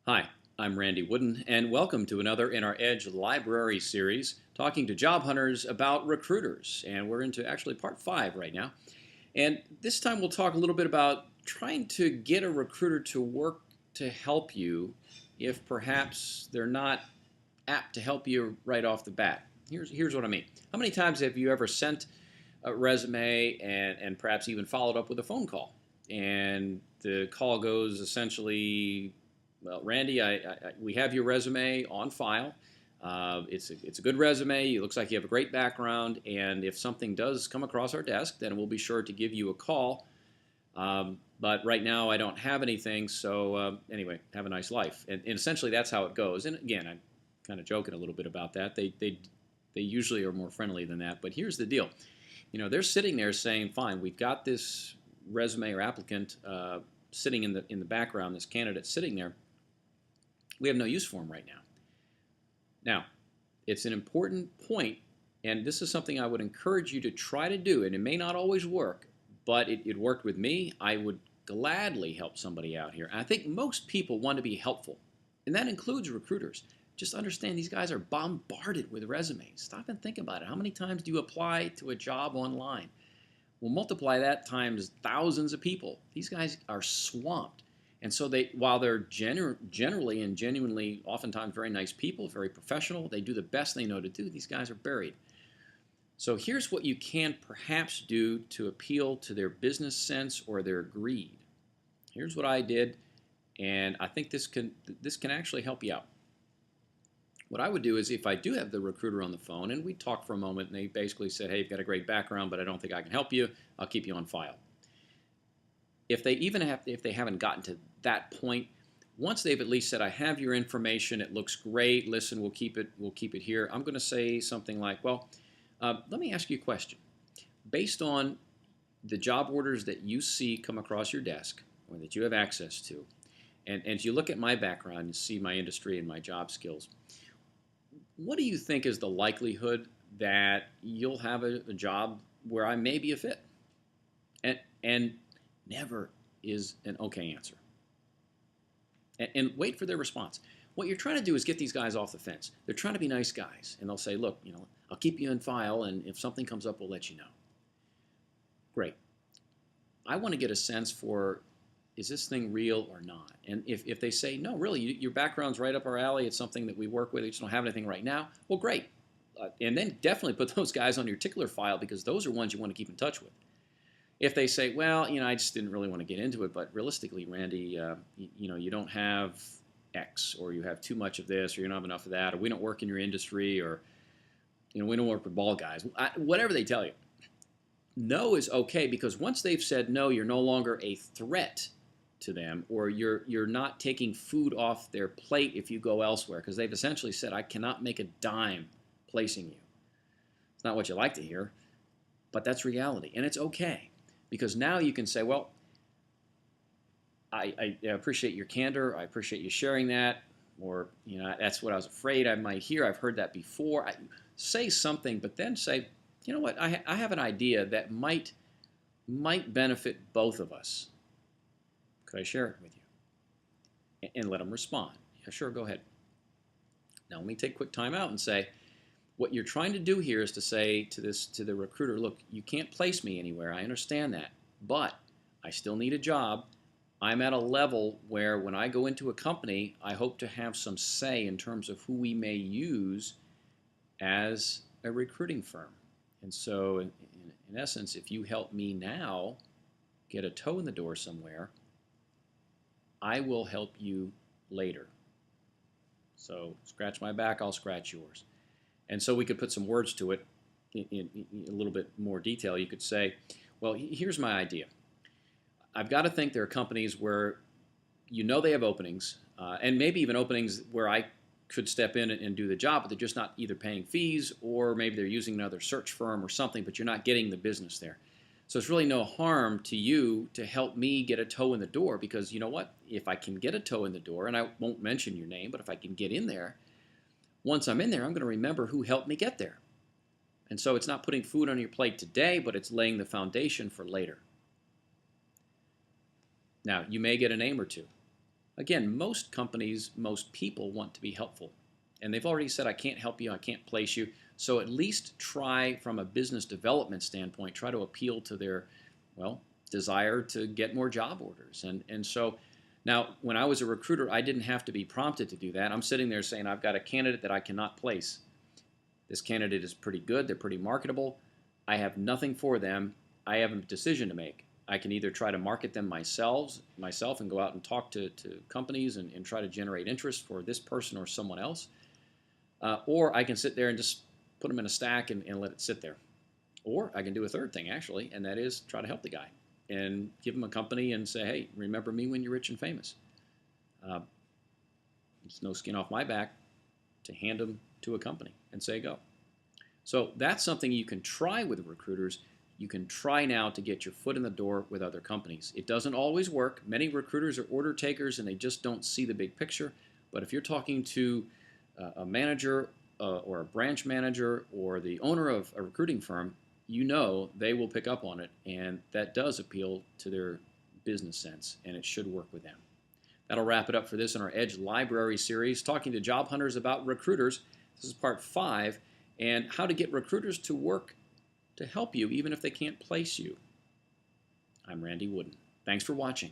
Hi, I'm Randy Wooden, and welcome to another in our Edge Library series, talking to job hunters about recruiters. And we're into actually part 5 right now. And this time we'll talk a little bit about trying to get a recruiter to work to help you if perhaps they're not apt to help you right off the bat. Here's what I mean. How many times have you ever sent a resume and perhaps even followed up with a phone call? And the call goes essentially, well, Randy, we have your resume on file. It's a good resume. It looks like you have a great background. And if something does come across our desk, then we'll be sure to give you a call. But right now, I don't have anything. So anyway, have a nice life. And essentially, that's how it goes. And again, I'm kind of joking a little bit about that. They usually are more friendly than that. But here's the deal. They're sitting there saying, fine, we've got this resume or applicant sitting in the background, this candidate sitting there. We have no use for them right now. Now, it's an important point, and this is something I would encourage you to try to do, and it may not always work, but it worked with me. I would gladly help somebody out here. And I think most people want to be helpful, and that includes recruiters. Just understand these guys are bombarded with resumes. Stop and think about it. How many times do you apply to a job online? Well, multiply that times thousands of people. These guys are swamped. And so while they're generally and genuinely oftentimes very nice people, very professional, they do the best they know to do, these guys are buried. So here's what you can perhaps do to appeal to their business sense or their greed. Here's what I did, and I think this can actually help you out. What I would do is, if I do have the recruiter on the phone, and we talk for a moment, and they basically said, hey, you've got a great background, but I don't think I can help you, I'll keep you on file. If they haven't gotten to that point, once they've at least said, I have your information, it looks great, listen, we'll keep it here, I'm going to say something like, well, let me ask you a question. Based on the job orders that you see come across your desk, or that you have access to, and as you look at my background and see my industry and my job skills, what do you think is the likelihood that you'll have a job where I may be a fit? And never is an okay answer. And wait for their response. What you're trying to do is get these guys off the fence. They're trying to be nice guys, and they'll say, look, I'll keep you in file, and if something comes up, we'll let you know. Great. I want to get a sense for, is this thing real or not? And if they say, no, really, your background's right up our alley, it's something that we work with, we just don't have anything right now, well, great. And then definitely put those guys on your tickler file, because those are ones you want to keep in touch with. If they say, well, I just didn't really want to get into it, but realistically, Randy, you don't have X, or you have too much of this, or you don't have enough of that, or we don't work in your industry, or we don't work with ball guys, whatever they tell you. No is okay, because once they've said no, you're no longer a threat to them, or you're not taking food off their plate if you go elsewhere, because they've essentially said, I cannot make a dime placing you. It's not what you like to hear, but that's reality, and it's okay. Because now you can say, well, I appreciate your candor. I appreciate you sharing that. Or, that's what I was afraid I might hear. I've heard that before. Say something, but then say, you know what, I have an idea that might benefit both of us. Could I share it with you? And let them respond. Yeah, sure, go ahead. Now let me take a quick time out and say, what you're trying to do here is to say to the recruiter, look, you can't place me anywhere. I understand that, but I still need a job. I'm at a level where when I go into a company, I hope to have some say in terms of who we may use as a recruiting firm. And so, in essence, if you help me now get a toe in the door somewhere, I will help you later. So scratch my back, I'll scratch yours. And so we could put some words to it in a little bit more detail. You could say, well, here's my idea. I've got to think there are companies where they have openings, and maybe even openings where I could step in and do the job, but they're just not either paying fees, or maybe they're using another search firm or something, but you're not getting the business there. So it's really no harm to you to help me get a toe in the door, because you know what? If I can get a toe in the door, and I won't mention your name, but if I can get in there, once I'm in there, I'm going to remember who helped me get there. And so it's not putting food on your plate today, but it's laying the foundation for later. Now, you may get a name or two. Again, most companies, most people want to be helpful. And they've already said, I can't help you, I can't place you. So at least try from a business development standpoint, try to appeal to their, well, desire to get more job orders. And so now, when I was a recruiter, I didn't have to be prompted to do that. I'm sitting there saying, I've got a candidate that I cannot place. This candidate is pretty good, they're pretty marketable. I have nothing for them. I have a decision to make. I can either try to market them myself and go out and talk to companies and try to generate interest for this person or someone else. Or I can sit there and just put them in a stack and let it sit there. Or I can do a third thing, actually, and that is try to help the guy and give him a company and say, hey, remember me when you're rich and famous. It's no skin off my back to hand them to a company and say go. So that's something you can try with recruiters. You can try now to get your foot in the door with other companies. It doesn't always work. Many recruiters are order takers and they just don't see the big picture. But if you're talking to a manager or a branch manager or the owner of a recruiting firm, you know they will pick up on it, and that does appeal to their business sense, and it should work with them. That'll wrap it up for this in our Edge Library series, talking to job hunters about recruiters. This is part 5, and how to get recruiters to work to help you even if they can't place you. I'm Randy Wooden. Thanks for watching.